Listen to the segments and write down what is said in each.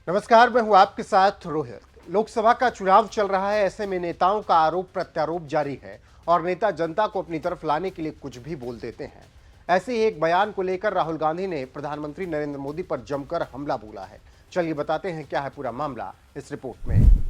नमस्कार, मैं हूं आपके साथ रोहित। लोकसभा का चुनाव चल रहा है, ऐसे में नेताओं का आरोप प्रत्यारोप जारी है और नेता जनता को अपनी तरफ लाने के लिए कुछ भी बोल देते हैं। ऐसे ही एक बयान को लेकर राहुल गांधी ने प्रधानमंत्री नरेंद्र मोदी पर जमकर हमला बोला है। चलिए बताते हैं क्या है पूरा मामला इस रिपोर्ट में।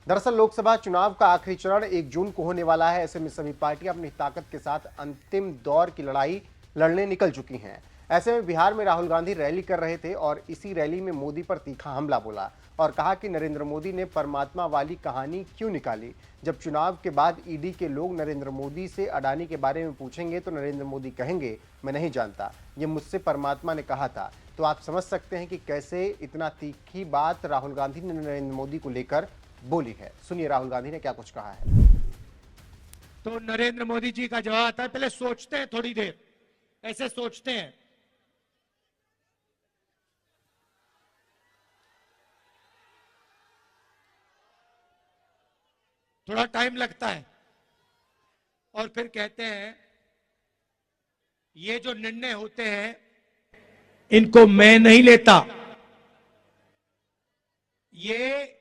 दरअसल लोकसभा चुनाव का आखिरी चरण 1 जून को होने वाला है। ऐसे में सभी पार्टियां अपनी ताकत के साथ अंतिम दौर की लड़ाई लड़ने निकल चुकी हैं। ऐसे में बिहार में राहुल गांधी रैली कर रहे थे और इसी रैली में मोदी पर तीखा हमला बोला और कहा कि नरेंद्र मोदी ने परमात्मा वाली कहानी क्यों निकाली। जब चुनाव के बाद ईडी के लोग नरेंद्र मोदी से अडानी के बारे में पूछेंगे तो नरेंद्र मोदी कहेंगे, मैं नहीं जानता, ये मुझसे परमात्मा ने कहा था। तो आप समझ सकते हैं कि कैसे इतना तीखी बात राहुल गांधी ने नरेंद्र मोदी को लेकर बोली है। सुनिए राहुल गांधी ने क्या कुछ कहा है। तो नरेंद्र मोदी जी का जवाब आता है, पहले सोचते हैं थोड़ी देर, ऐसे सोचते हैं। थोड़ा टाइम लगता है और फिर कहते हैं ये जो निर्णय होते हैं इनको मैं नहीं लेता, ये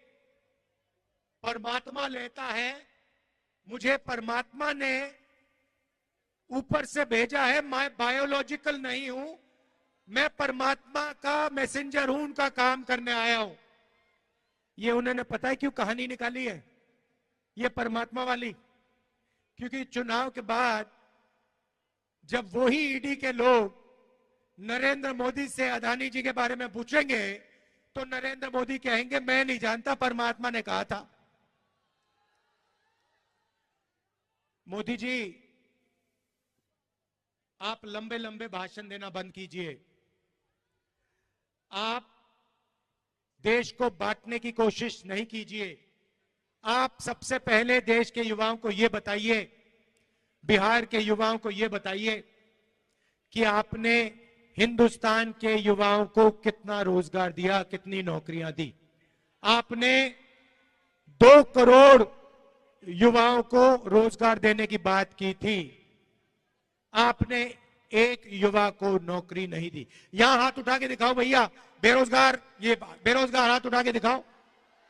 परमात्मा लेता है, मुझे परमात्मा ने ऊपर से भेजा है, मैं बायोलॉजिकल नहीं हूं, मैं परमात्मा का मैसेंजर हूं, उनका काम करने आया हूं। ये उन्होंने पता है क्यों कहानी निकाली है ये परमात्मा वाली? क्योंकि चुनाव के बाद जब वही ईडी के लोग नरेंद्र मोदी से अडानी जी के बारे में पूछेंगे तो नरेंद्र मोदी कहेंगे, मैं नहीं जानता, परमात्मा ने कहा था। मोदी जी, आप लंबे लंबे भाषण देना बंद कीजिए। आप देश को बांटने की कोशिश नहीं कीजिए। आप सबसे पहले देश के युवाओं को यह बताइए, बिहार के युवाओं को यह बताइए कि आपने हिंदुस्तान के युवाओं को कितना रोजगार दिया, कितनी नौकरियां दी। आपने 2 करोड़ युवाओं को रोजगार देने की बात की थी, आपने एक युवा को नौकरी नहीं दी। यहां हाथ उठा के दिखाओ भैया, बेरोजगार, ये बेरोजगार हाथ उठा के दिखाओ।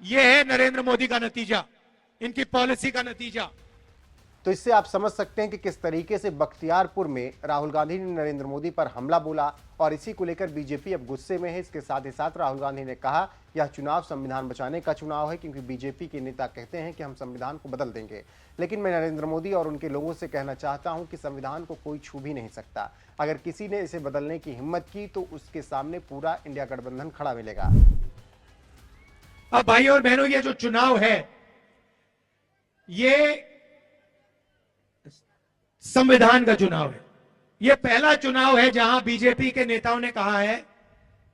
ये है नरेंद्र मोदी का नतीजा, इनकी पॉलिसी का नतीजा। तो इससे आप समझ सकते हैं कि किस तरीके से बख्तियारपुर में राहुल गांधी ने नरेंद्र मोदी पर हमला बोला और इसी को लेकर बीजेपी अब गुस्से में है। इसके साथ ही साथ राहुल गांधी ने कहा यह चुनाव संविधान बचाने का चुनाव है, क्योंकि बीजेपी के नेता कहते हैं कि हम संविधान को बदल देंगे। लेकिन मैं नरेंद्र मोदी और उनके लोगों से कहना चाहता हूं कि संविधान को कोई छू भी नहीं सकता। अगर किसी ने इसे बदलने की हिम्मत की तो उसके सामने पूरा इंडिया गठबंधन खड़ा मिलेगा। अब भाई और बहनों, ये जो चुनाव है ये संविधान का चुनाव है। यह पहला चुनाव है जहां बीजेपी के नेताओं ने कहा है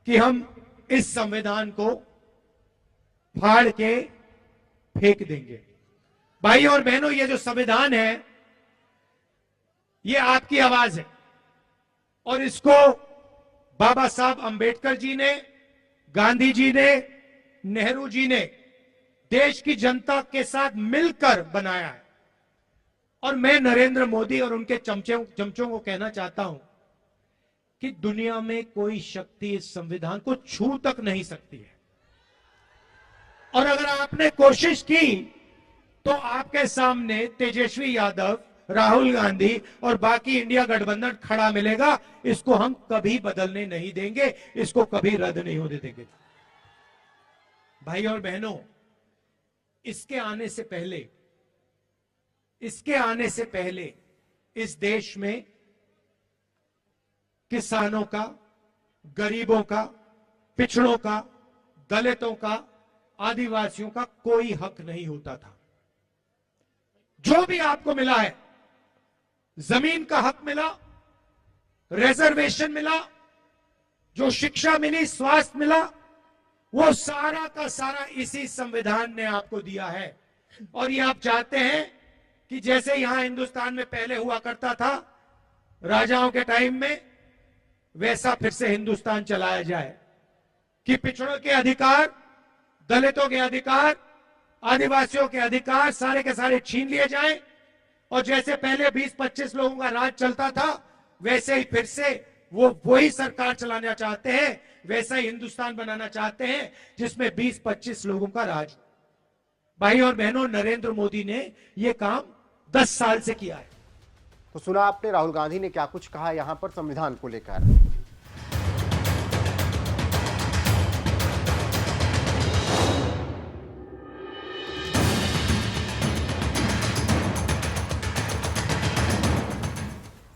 कि हम इस संविधान को फाड़ के फेंक देंगे। भाई और बहनों, ये जो संविधान है ये आपकी आवाज है और इसको बाबा साहब अंबेडकर जी ने, गांधी जी ने, नेहरू जी ने देश की जनता के साथ मिलकर बनाया है। और मैं नरेंद्र मोदी और उनके चमचों को कहना चाहता हूं कि दुनिया में कोई शक्ति इस संविधान को छू तक नहीं सकती है। और अगर आपने कोशिश की तो आपके सामने तेजस्वी यादव, राहुल गांधी और बाकी इंडिया गठबंधन खड़ा मिलेगा। इसको हम कभी बदलने नहीं देंगे, इसको कभी रद्द नहीं होने देंगे। भाई और बहनों, इसके आने से पहले इस देश में किसानों का, गरीबों का, पिछड़ों का, दलितों का, आदिवासियों का कोई हक नहीं होता था। जो भी आपको मिला है, जमीन का हक मिला, रिजर्वेशन मिला, जो शिक्षा मिली, स्वास्थ्य मिला, वो सारा का सारा इसी संविधान ने आपको दिया है। और ये आप चाहते हैं कि जैसे यहां हिंदुस्तान में पहले हुआ करता था राजाओं के टाइम में, वैसा फिर से हिंदुस्तान चलाया जाए कि पिछड़ों के अधिकार, दलितों के अधिकार, आदिवासियों के अधिकार सारे के सारे छीन लिए जाएं और जैसे पहले 20-25 लोगों का राज चलता था वैसे ही फिर से वो वही सरकार चलाना चाहते हैं, वैसा ही हिंदुस्तान बनाना चाहते हैं जिसमें 20-25 लोगों का राज हो। भाई और बहनों, नरेंद्र मोदी ने यह काम 10 साल से किया है। तो सुना आपने राहुल गांधी ने क्या कुछ कहा यहां पर संविधान को लेकर।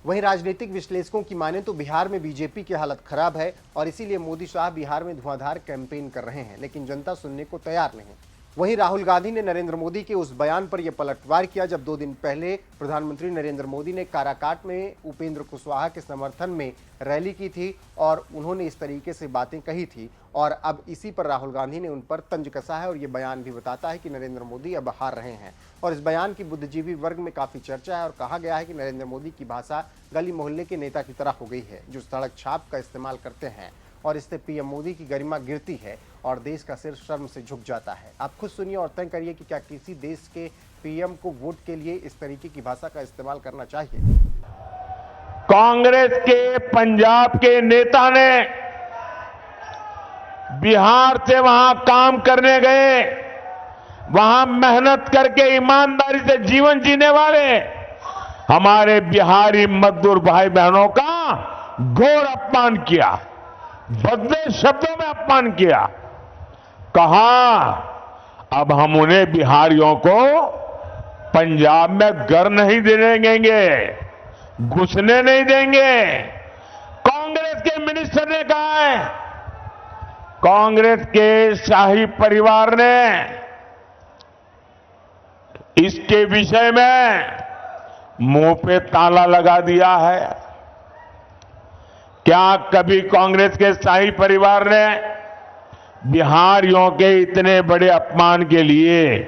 वहीं राजनीतिक विश्लेषकों की माने तो बिहार में बीजेपी की हालत खराब है और इसीलिए मोदी साहब बिहार में धुआंधार कैंपेन कर रहे हैं, लेकिन जनता सुनने को तैयार नहीं। वहीं राहुल गांधी ने नरेंद्र मोदी के उस बयान पर यह पलटवार किया जब 2 दिन पहले प्रधानमंत्री नरेंद्र मोदी ने काराकाट में उपेंद्र कुशवाहा के समर्थन में रैली की थी और उन्होंने इस तरीके से बातें कही थी और अब इसी पर राहुल गांधी ने उन पर तंज कसा है और ये बयान भी बताता है कि नरेंद्र मोदी अब हार रहे हैं। और इस बयान की बुद्धिजीवी वर्ग में काफ़ी चर्चा है और कहा गया है कि नरेंद्र मोदी की भाषा गली मोहल्ले के नेता की तरह हो गई है जो सड़क छाप का इस्तेमाल करते हैं और इससे पीएम मोदी की गरिमा गिरती है और देश का सिर शर्म से झुक जाता है। आप खुद सुनिए और तय करिए कि क्या किसी देश के पीएम को वोट के लिए इस तरीके की भाषा का इस्तेमाल करना चाहिए। कांग्रेस के पंजाब के नेता ने बिहार से वहां काम करने गए, वहां मेहनत करके ईमानदारी से जीवन जीने वाले हमारे बिहारी मजदूर भाई बहनों का घोर अपमान किया, भद्दे शब्दों में अपमान किया। कहा अब हम उन्हें बिहारियों को पंजाब में घर नहीं देने देंगे, घुसने नहीं देंगे। कांग्रेस के मिनिस्टर ने कहा है, कांग्रेस के शाही परिवार ने इसके विषय में मुंह पे ताला लगा दिया है। क्या कभी कांग्रेस के शाही परिवार ने बिहारियों के इतने बड़े अपमान के लिए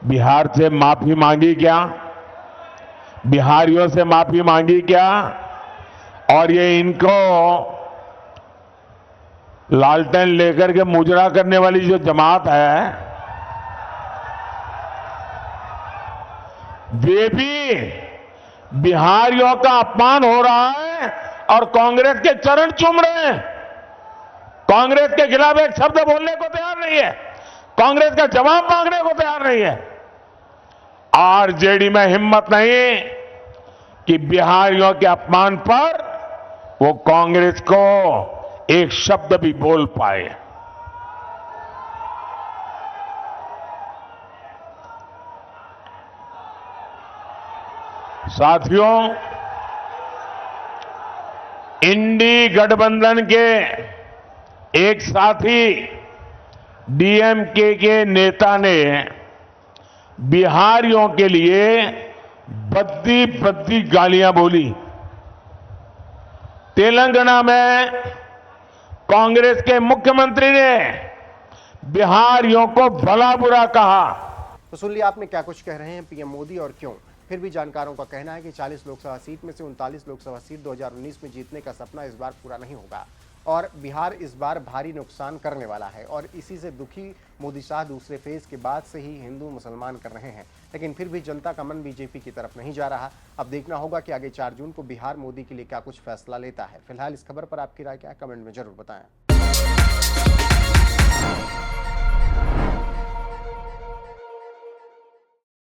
बिहार से माफी मांगी क्या? बिहारियों से माफी मांगी क्या? और ये इनको लालटेन लेकर के मुजरा करने वाली जो जमात है, वे भी बिहारियों का अपमान हो रहा है और कांग्रेस के चरण चूम रहे हैं। कांग्रेस के खिलाफ एक शब्द बोलने को तैयार नहीं है, कांग्रेस का जवाब मांगने को तैयार नहीं है। आरजेडी में हिम्मत नहीं कि बिहारियों के अपमान पर वो कांग्रेस को एक शब्द भी बोल पाए। साथियों, इंडी गठबंधन के एक साथी डीएमके के नेता ने बिहारियों के लिए बद्दी बद्दी गालियां बोली। तेलंगाना में कांग्रेस के मुख्यमंत्री ने बिहारियों को भला बुरा कहा। तो सुन लिया आपने क्या कुछ कह रहे हैं पीएम मोदी और क्यों। फिर भी जानकारों का कहना है कि 40 लोकसभा सीट में से 39 लोकसभा सीट 2019 में जीतने का सपना इस बार पूरा नहीं होगा और बिहार इस बार भारी नुकसान करने वाला है और इसी से दुखी मोदी शाह दूसरे फेज के बाद से ही हिंदू मुसलमान कर रहे हैं। लेकिन फिर भी जनता का मन बीजेपी की तरफ नहीं जा रहा। अब देखना होगा कि आगे 4 जून को बिहार मोदी के लिए क्या कुछ फैसला लेता है। फिलहाल इस खबर पर आपकी राय क्या है, कमेंट में जरूर बताएं।